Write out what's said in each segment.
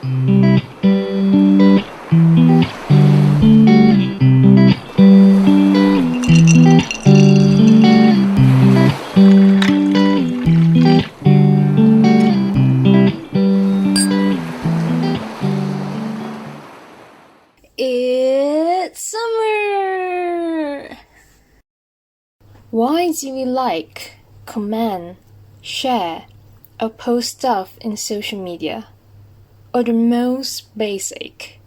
It's summer! Why do we like, comment, share, or post stuff in social media? Or the most basic,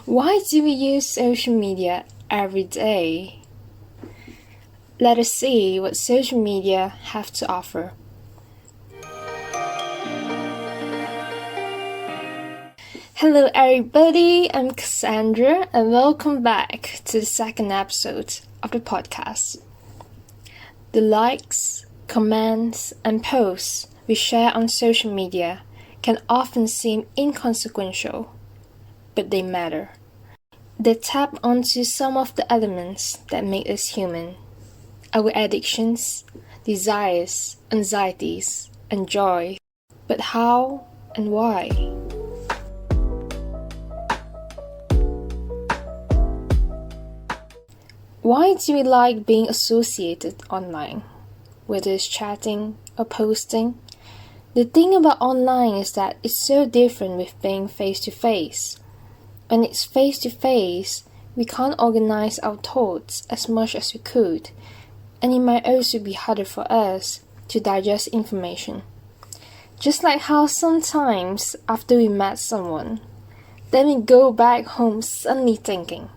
why do we use social media every day? Let us see what social media have to offer. Hello everybody, I'm Cassandra and welcome back to the second episode of the podcast. The likes, comments, and posts we share on social media can often seem inconsequential, but they matter. They tap onto some of the elements that make us human. Our addictions, desires, anxieties, and joy. But how and why? Why do we like being associated online? Whether it's chatting or posting? The thing about online is that it's so different with being face-to-face. When it's face-to-face, we can't organize our thoughts as much as we could, and it might also be harder for us to digest information. Just like how sometimes after we met someone, then we go back home suddenly thinking,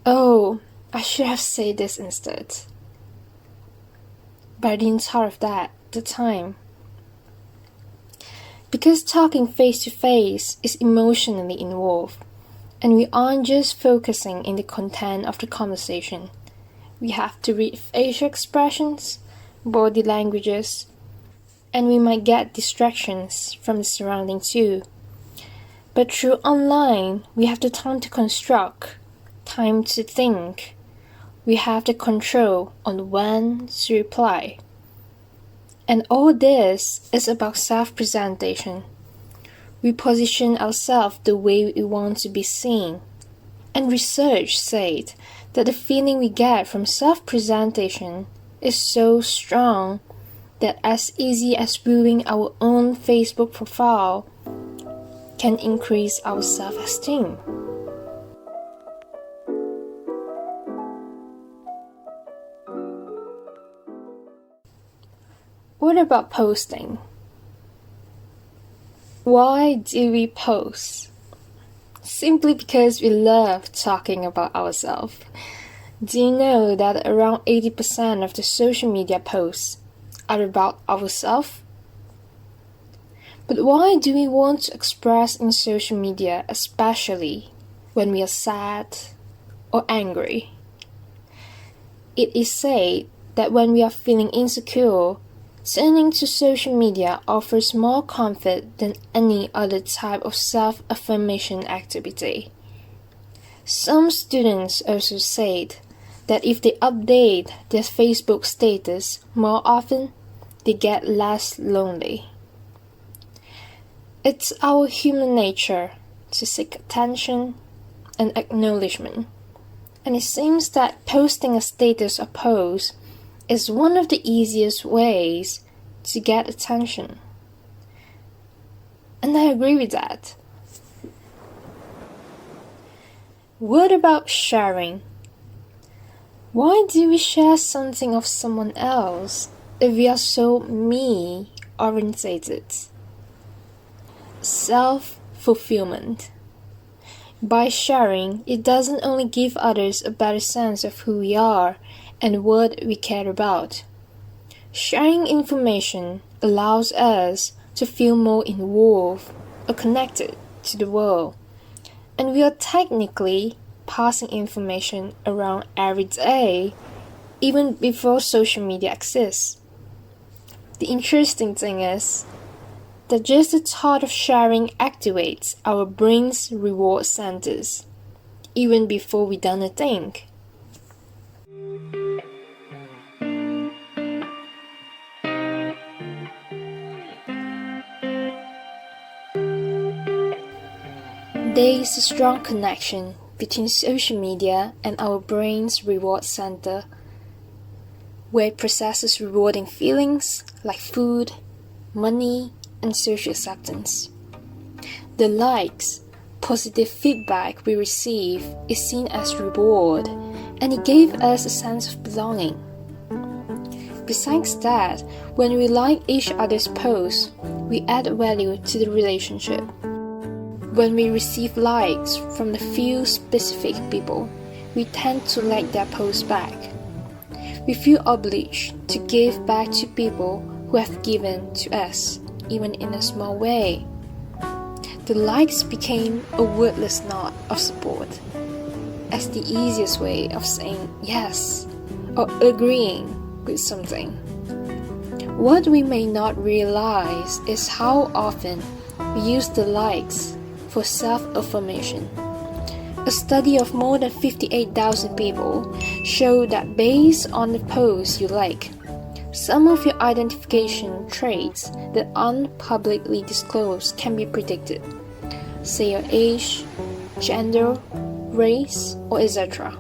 oh, I should have said this instead. But I didn't thought of that at the time. Because talking face to face is emotionally involved, and we aren't just focusing in the content of the conversation. We have to read facial expressions, body languages, and we might get distractions from the surrounding too. But through online, we have the time to construct, time to think. We have the control on when to reply. And all this is about self-presentation. We position ourselves the way we want to be seen. And research said that the feeling we get from self-presentation is so strong that as easy as viewing our own Facebook profile can increase our self-esteem. What about posting? Why do we post? Simply because we love talking about ourselves. Do you know that around 80% of the social media posts are about ourselves? But why do we want to express in social media, especially when we are sad or angry? It is said that when we are feeling insecure, turning to social media offers more comfort than any other type of self-affirmation activity. Some students also said that if they update their Facebook status more often, they get less lonely. It's our human nature to seek attention and acknowledgement, and it seems that posting a status or post is one of the easiest ways to get attention. And I agree with that. What about sharing? Why do we share something of someone else if we are so me-orientated? Self-fulfillment. By sharing, it doesn't only give others a better sense of who we are and what we care about. Sharing information allows us to feel more involved or connected to the world, and we are technically passing information around every day, even before social media exists. The interesting thing is that just the thought of sharing activates our brain's reward centers, even before we done a thing. There is a strong connection between social media and our brain's reward center, where it processes rewarding feelings like food, money, and social acceptance. The likes, positive feedback we receive is seen as reward, and it gave us a sense of belonging. Besides that, when we like each other's posts, we add value to the relationship. When we receive likes from the few specific people, we tend to like their posts back. We feel obliged to give back to people who have given to us, even in a small way. The likes became a wordless nod of support, as the easiest way of saying yes or agreeing with something. What we may not realize is how often we use the likes for self-affirmation. A study of more than 58,000 people showed that based on the posts you like, some of your identification traits that aren't publicly disclosed can be predicted, say your age, gender, race, or etc.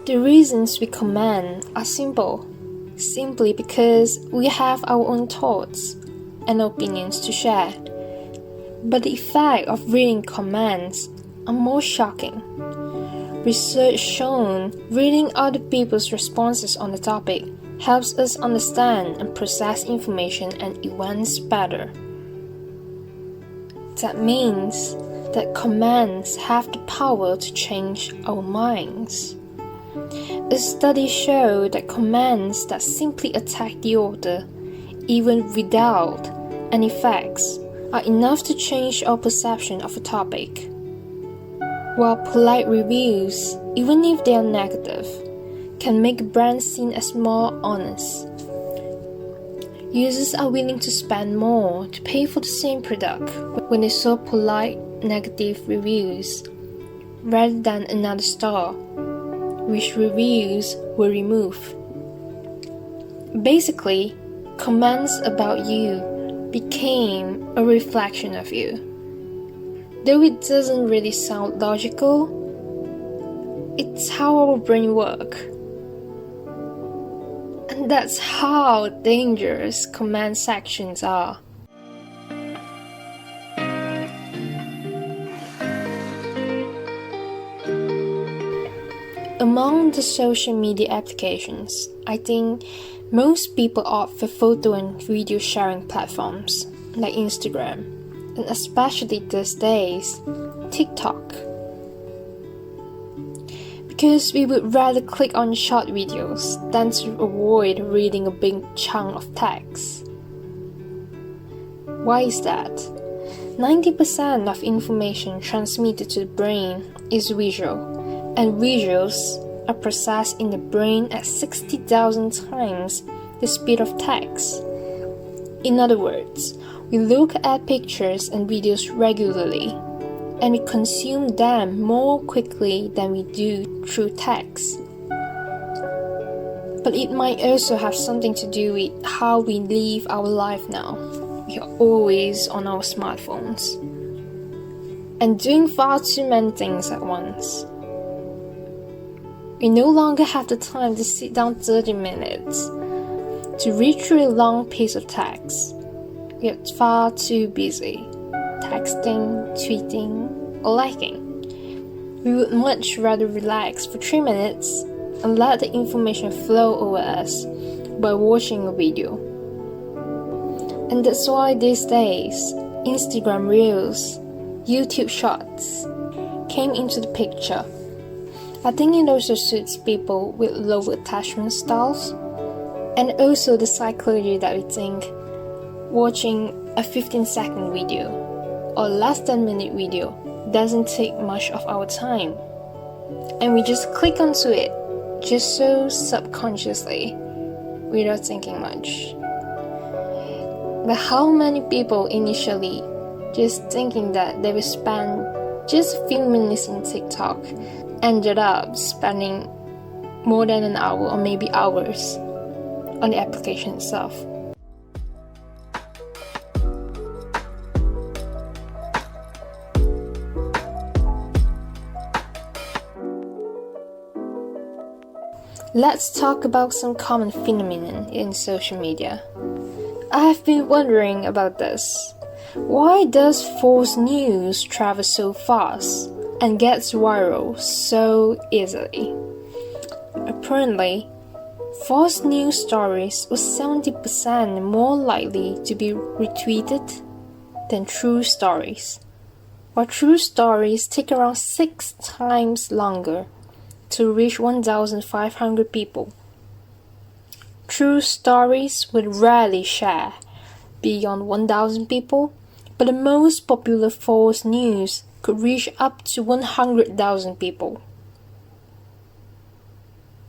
The reasons we comment are simple, simply because we have our own thoughts and opinions to share. But the effect of reading comments are more shocking. Research shown reading other people's responses on the topic helps us understand and process information and events better. That means that comments have the power to change our minds. A study showed that comments that simply attack the author, even without any facts, are enough to change our perception of a topic. While polite reviews, even if they are negative, can make a brand seen as more honest. Users are willing to spend more to pay for the same product when they saw polite negative reviews, rather than another store, which reviews were removed. Basically, comments about you became a reflection of you. Though it doesn't really sound logical, it's how our brain works. And that's how dangerous comment sections are. Among the social media applications, I think most people opt for photo and video sharing platforms like Instagram, and especially these days, TikTok. Because we would rather click on short videos than to avoid reading a big chunk of text. Why is that? 90% of information transmitted to the brain is visual, and visuals are processed in the brain at 60,000 times the speed of text. In other words, we look at pictures and videos regularly, and we consume them more quickly than we do through text. But it might also have something to do with how we live our life now. We are always on our smartphones and doing far too many things at once. We no longer have the time to sit down 30 minutes to read through a long piece of text. We are far too busy texting, tweeting, or liking. We would much rather relax for 3 minutes and let the information flow over us by watching a video. And that's why these days, Instagram Reels, YouTube Shorts came into the picture. I think it also suits people with low attachment styles, and also the psychology that we think watching a 15-second video or less than minute video doesn't take much of our time, and we just click onto it just so subconsciously without thinking much. But how many people initially just thinking that they will spend just a few minutes in TikTok ended up spending more than an hour or maybe hours on the application itself? Let's talk about some common phenomenon in social media. I've been wondering about this. Why does false news travel so fast and gets viral so easily? Apparently, false news stories are 70% more likely to be retweeted than true stories, while true stories take around 6 times longer to reach 1,500 people. True stories would rarely share beyond 1,000 people, but the most popular false news could reach up to 100,000 people.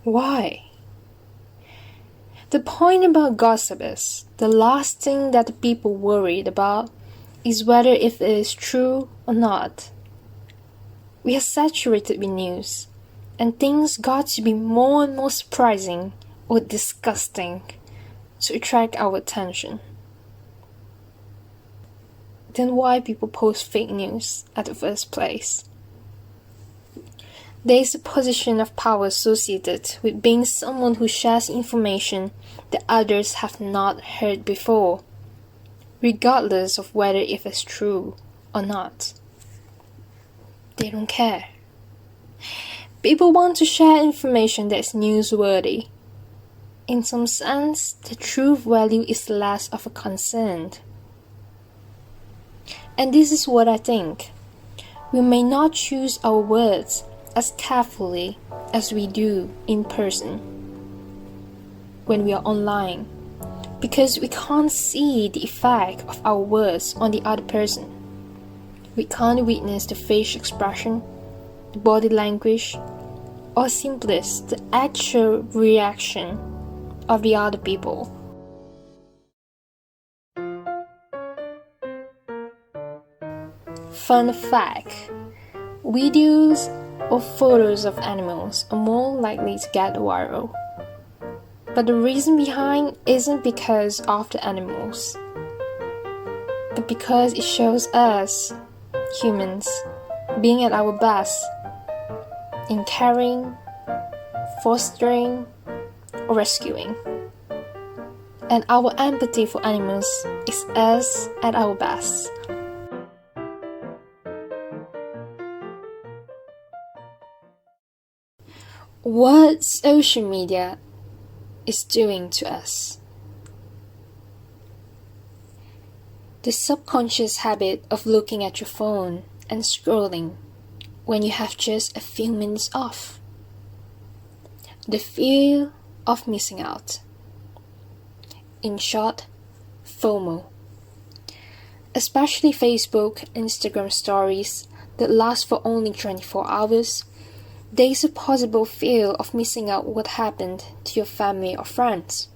Why? The point about gossip is, the last thing that the people worried about is whether if it is true or not. We are saturated with news, and things got to be more and more surprising or disgusting to attract our attention. Then why people post fake news at the first place? There is a position of power associated with being someone who shares information that others have not heard before, regardless of whether if it's true or not. They don't care. People want to share information that is newsworthy. In some sense, the truth value is less of a concern. And this is what I think. We may not choose our words as carefully as we do in person when we are online, because we can't see the effect of our words on the other person. We can't witness the facial expression, the body language, or simply the actual reaction of the other people. Fun fact: videos or photos of animals are more likely to get viral. But the reason behind isn't because of the animals, but because it shows us, humans, being at our best in caring, fostering, or rescuing. And our empathy for animals is us at our best. What social media is doing to us. The subconscious habit of looking at your phone and scrolling when you have just a few minutes off. The fear of missing out. In short, FOMO. Especially Facebook, Instagram stories that last for only 24 hours, there is a possible fear of missing out what happened to your family or friends.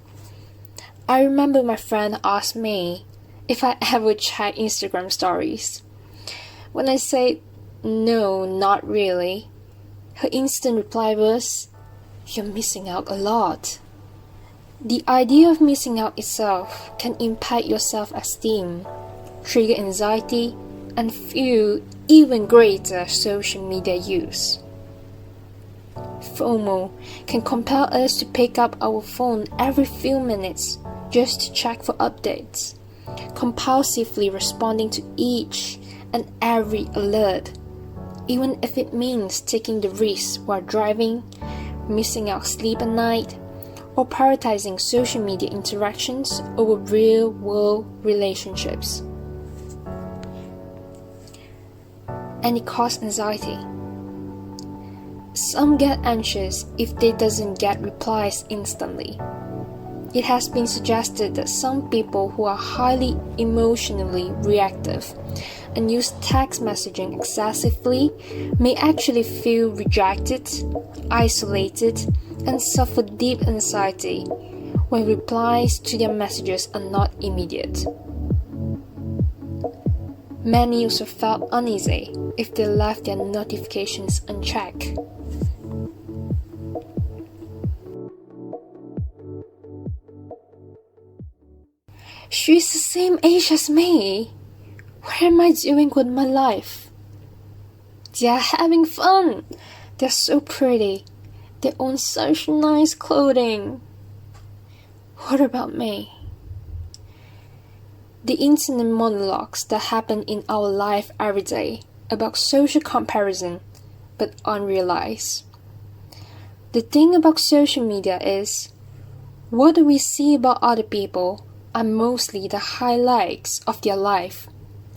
I remember my friend asked me if I ever check Instagram stories. When I said, no, not really, her instant reply was, you're missing out a lot. The idea of missing out itself can impact your self-esteem, trigger anxiety, and fuel even greater social media use. FOMO can compel us to pick up our phone every few minutes just to check for updates, compulsively responding to each and every alert, even if it means taking the risk while driving, missing out sleep at night, or prioritizing social media interactions over real-world relationships. And it causes anxiety. Some get anxious if they doesn't get replies instantly. It has been suggested that some people who are highly emotionally reactive and use text messaging excessively may actually feel rejected, isolated, and suffer deep anxiety when replies to their messages are not immediate. Many also felt uneasy if they left their notifications unchecked. She's the same age as me. What am I doing with my life? They're having fun. They're so pretty. They own such nice clothing. What about me? The internet monologues that happen in our life every day about social comparison, but unrealized. The thing about social media is, what we see about other people are mostly the highlights of their life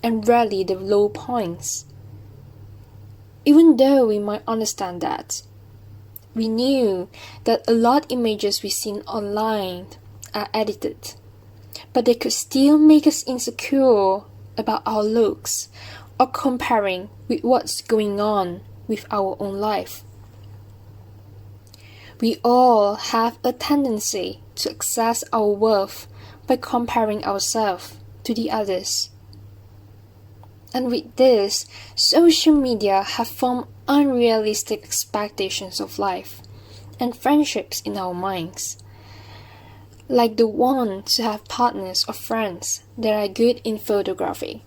and rarely the low points. Even though we might understand that, we knew that a lot of images we see online are edited, but they could still make us insecure about our looks or comparing with what's going on with our own life. We all have a tendency to assess our worth by comparing ourselves to the others. And with this, social media have formed unrealistic expectations of life and friendships in our minds. Like the one to have partners or friends that are good in photography,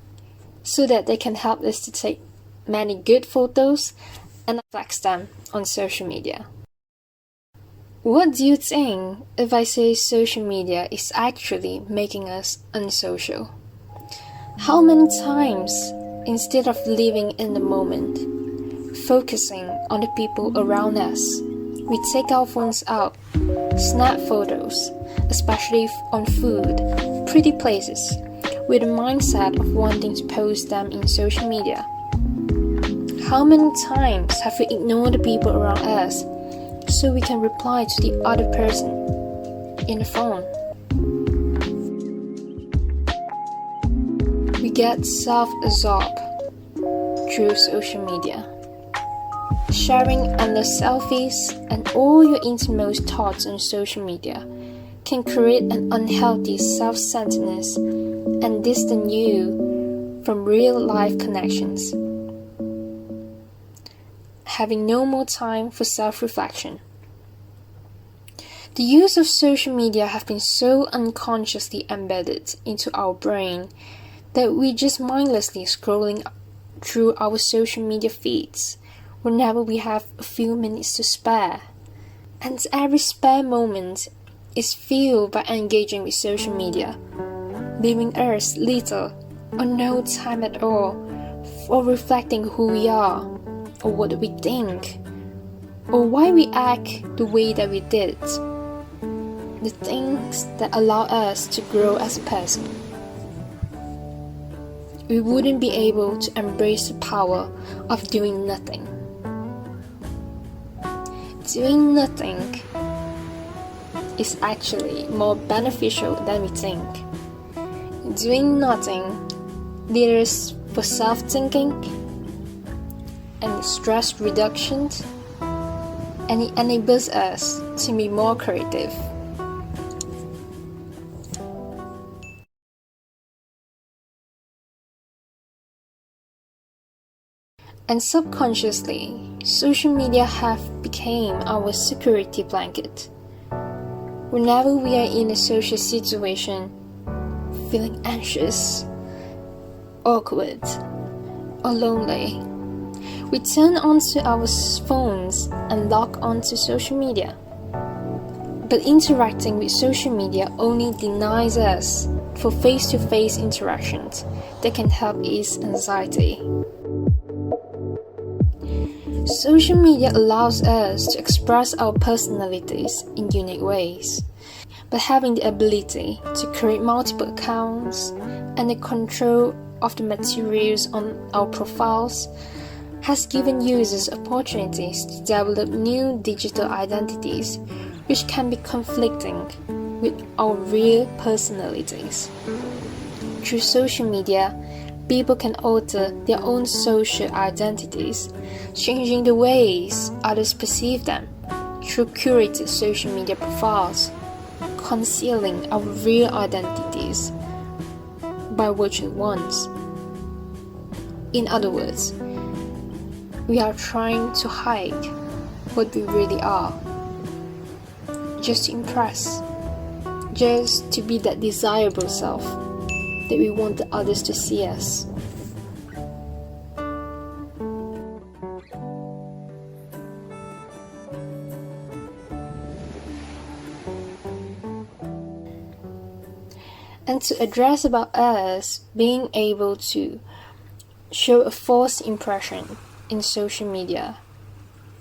so that they can help us to take many good photos and flex them on social media. What do you think if I say social media is actually making us unsocial? How many times, instead of living in the moment, focusing on the people around us, we take our phones out, snap photos, especially on food, pretty places, with the mindset of wanting to post them in social media? How many times have we ignored the people around us so we can reply to the other person in the phone? We get self-absorbed through social media, sharing endless selfies and all your innermost thoughts on social media can create an unhealthy self-centeredness and distance you from real-life connections. Having no more time for self-reflection. The use of social media have been so unconsciously embedded into our brain that we just mindlessly scrolling through our social media feeds whenever we have a few minutes to spare. And every spare moment is filled by engaging with social media, leaving us little or no time at all for reflecting who we are, or what we think, or why we act the way that we did. The things that allow us to grow as a person. We wouldn't be able to embrace the power of doing nothing. Doing nothing is actually more beneficial than we think. Doing nothing leads for self-thinking and stress reduction, and it enables us to be more creative. And subconsciously, social media have become our security blanket. Whenever we are in a social situation, feeling anxious, awkward, or lonely, we turn onto our phones and log onto social media. But interacting with social media only denies us for face-to-face interactions that can help ease anxiety. Social media allows us to express our personalities in unique ways, but having the ability to create multiple accounts and the control of the materials on our profiles has given users opportunities to develop new digital identities which can be conflicting with our real personalities. Through social media, people can alter their own social identities, changing the ways others perceive them through curated social media profiles, concealing our real identities by virtual ones. In other words, we are trying to hide what we really are, just to impress, just to be that desirable self that we want the others to see us. and to address about us being able to show a false impression in social media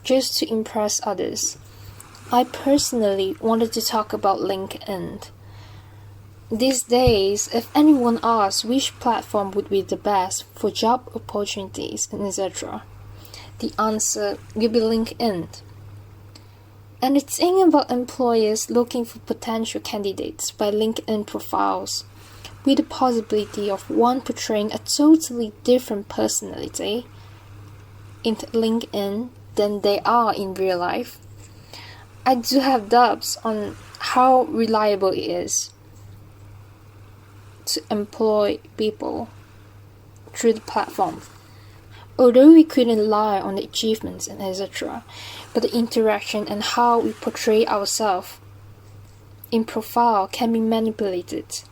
just to impress others, I personally wanted to talk about LinkedIn. These days, if anyone asks which platform would be the best for job opportunities and etc., the answer will be LinkedIn. And the thing about employers looking for potential candidates by LinkedIn profiles, with the possibility of one portraying a totally different personality in LinkedIn than they are in real life, I do have doubts on how reliable it is to employ people through the platform. Although we couldn't rely on the achievements and etc., but the interaction and how we portray ourselves in profile can be manipulated.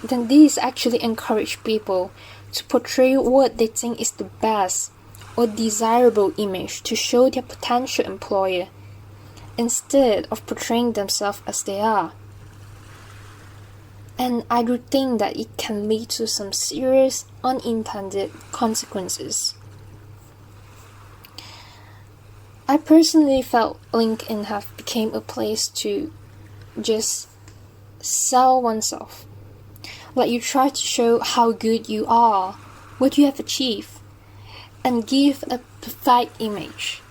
Then these actually encourage people to portray what they think is the best or desirable image to show their potential employer, instead of portraying themselves as they are. And I do think that it can lead to some serious unintended consequences. I personally felt LinkedIn have become a place to just sell oneself. Like you try to show how good you are, what you have achieved, and give a perfect image.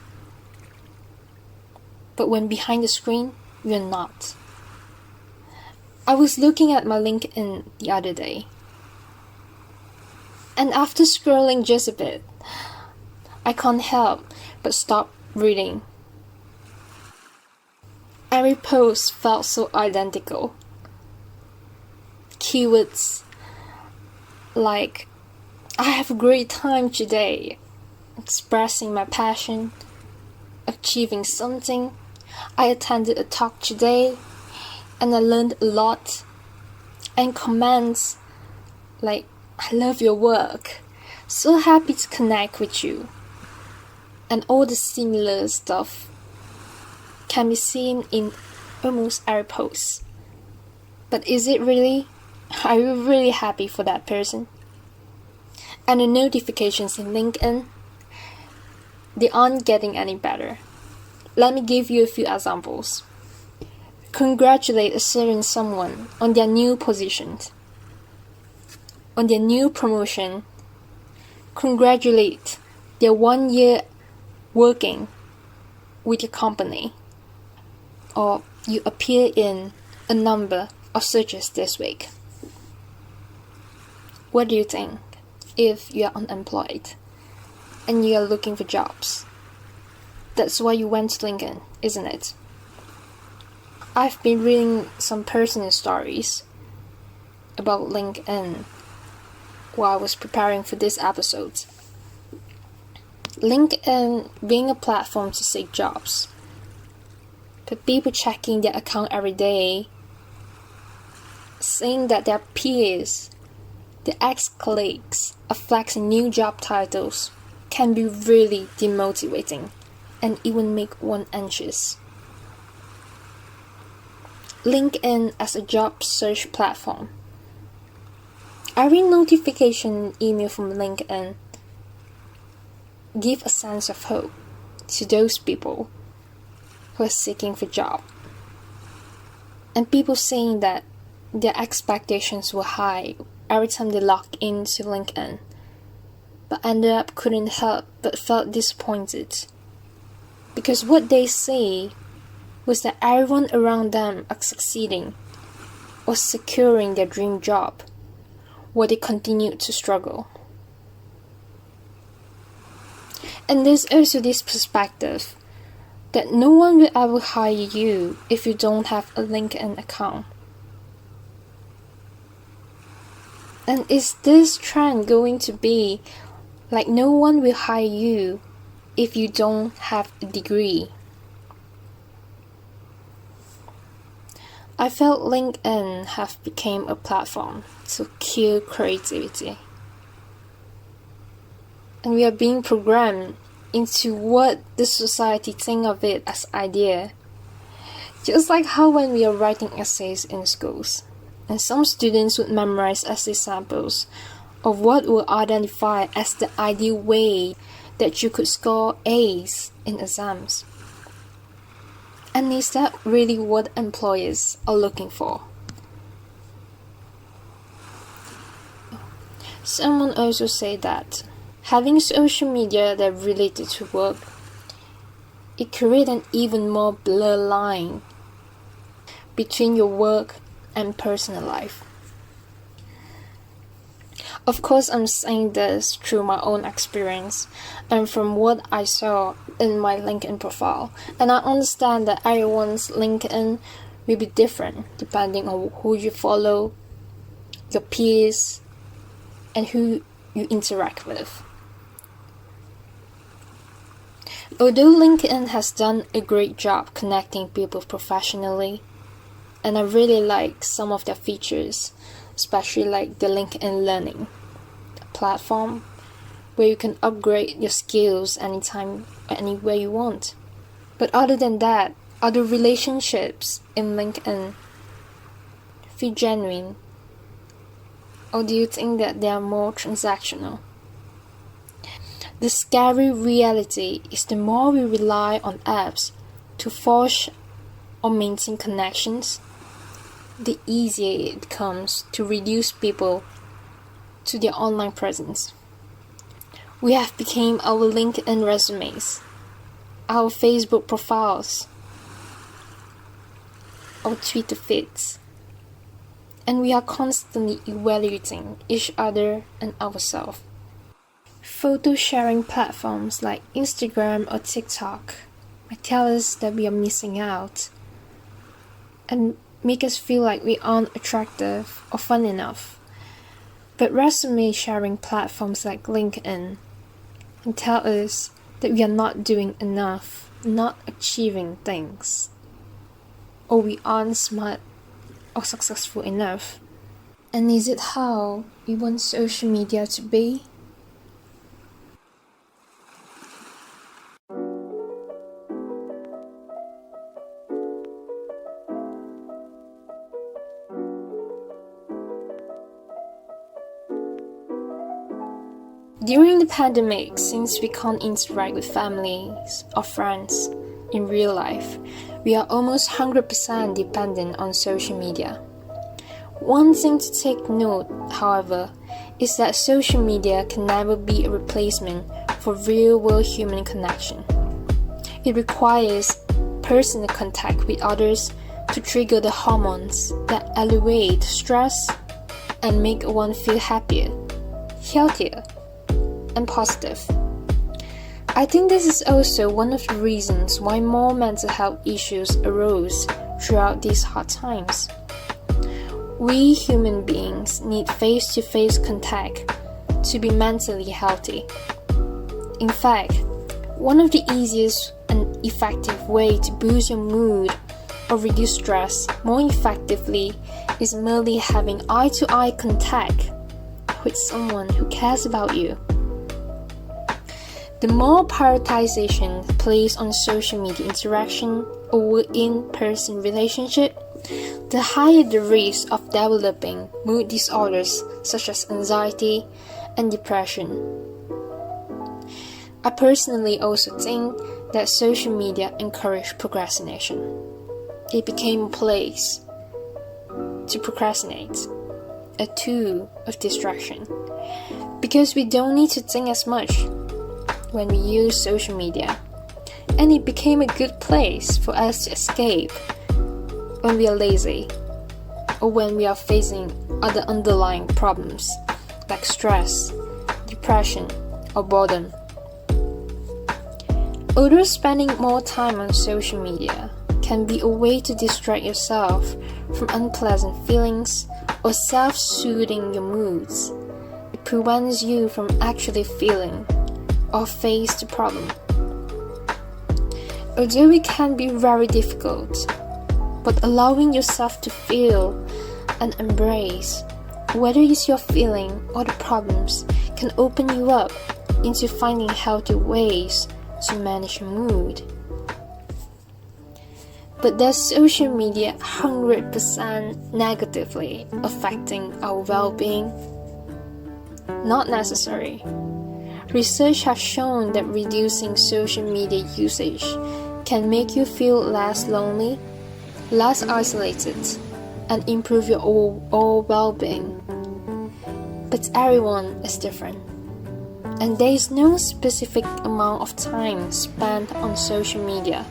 But when behind the screen, you're not. I was looking at my LinkedIn the other day, and after scrolling just a bit, I can't help but stop reading. Every post felt so identical. Keywords like, I have a great time today, expressing my passion, achieving something, I attended a talk today, and I learned a lot, and comments like, I love your work, so happy to connect with you, and all the similar stuff can be seen in almost every post. But is it really? Are you really happy for that person? And the notifications in LinkedIn, they aren't getting any better. Let me give you a few examples. Congratulate a certain someone on their new position, on their new promotion. Congratulate their 1 year working with your company. Or you appear in a number of searches this week. What do you think if you are unemployed and you are looking for jobs? That's why you went to LinkedIn, isn't it? I've been reading some personal stories about LinkedIn while I was preparing for this episode. LinkedIn being a platform to seek jobs, but people checking their account every day, seeing that their peers, their ex-colleagues are flexing new job titles can be really demotivating and even make one anxious. LinkedIn as a job search platform. Every notification email from LinkedIn give a sense of hope to those people who are seeking for job. And people saying that their expectations were high every time they logged into LinkedIn, but ended up couldn't help but felt disappointed. Because what they say was that everyone around them are succeeding or securing their dream job, while they continued to struggle. And there's also this perspective that no one will ever hire you if you don't have a LinkedIn account. And is this trend going to be like no one will hire you if you don't have a degree? I felt LinkedIn have become a platform to kill creativity. And we are being programmed into what the society think of it as idea. Just like how when we are writing essays in schools, and some students would memorize essay samples of what will identify as the ideal way that you could score A's in exams. And is that really what employers are looking for? Someone also said that having social media that related to work, it creates an even more blurred line between your work and personal life. Of course, I'm saying this through my own experience and from what I saw in my LinkedIn profile. And I understand that everyone's LinkedIn will be different depending on who you follow, your peers, and who you interact with. Although LinkedIn has done a great job connecting people professionally, and I really like some of their features, especially like the LinkedIn Learning platform, where you can upgrade your skills anytime, anywhere you want. But other than that, are the relationships in LinkedIn feel genuine? Or do you think that they are more transactional? The scary reality is the more we rely on apps to forge or maintain connections, the easier it becomes to reduce people to their online presence. We have become our LinkedIn resumes, our Facebook profiles, our Twitter feeds, and we are constantly evaluating each other and ourselves. Photo sharing platforms like Instagram or TikTok might tell us that we are missing out and make us feel like we aren't attractive or fun enough. But resume sharing platforms like LinkedIn can tell us that we are not doing enough, not achieving things, or we aren't smart or successful enough. And is it how we want social media to be? During the pandemic, since we can't interact with families or friends in real life, we are almost 100% dependent on social media. One thing to take note, however, is that social media can never be a replacement for real-world human connection. It requires personal contact with others to trigger the hormones that elevate stress and make one feel happier, healthier, and positive. I think this is also one of the reasons why more mental health issues arose throughout these hard times. We human beings need face-to-face contact to be mentally healthy. In fact, one of the easiest and effective way to boost your mood or reduce stress more effectively is merely having eye-to-eye contact with someone who cares about you. The more prioritization placed on social media interaction or in-person relationship, the higher the risk of developing mood disorders such as anxiety and depression. I personally also think that social media encouraged procrastination. It became a place to procrastinate, a tool of distraction, because we don't need to think as much when we use social media, and it became a good place for us to escape when we are lazy or when we are facing other underlying problems like stress, depression, or boredom. Although spending more time on social media can be a way to distract yourself from unpleasant feelings or self-soothing your moods, it prevents you from actually feeling or face the problem. Although it can be very difficult, but allowing yourself to feel and embrace whether it's your feeling or the problems can open you up into finding healthy ways to manage your mood. But does social media 100% negatively affecting our well-being? Not necessary. Research has shown that reducing social media usage can make you feel less lonely, less isolated, and improve your overall well-being. But everyone is different, and there is no specific amount of time spent on social media,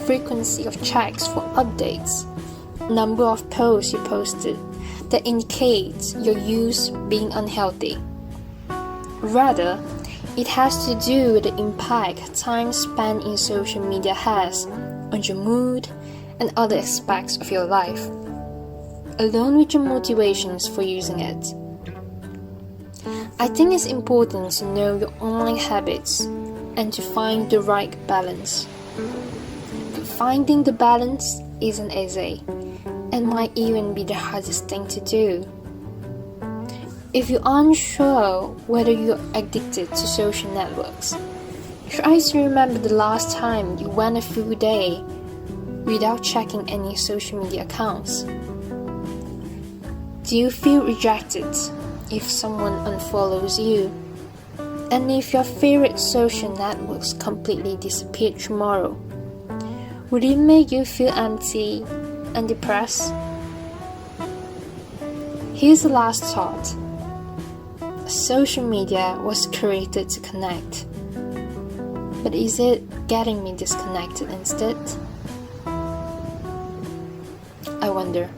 frequency of checks for updates, number of posts you posted that indicates your use being unhealthy. Rather, it has to do with the impact time spent in social media has on your mood and other aspects of your life, along with your motivations for using it. I think it's important to know your online habits and to find the right balance. But finding the balance isn't easy and might even be the hardest thing to do. If you're unsure whether you're addicted to social networks, try to remember the last time you went a full day without checking any social media accounts. Do you feel rejected if someone unfollows you? And if your favorite social networks completely disappeared tomorrow, would it make you feel empty and depressed? Here's the last thought. Social media was created to connect, but is it getting me disconnected instead? I wonder.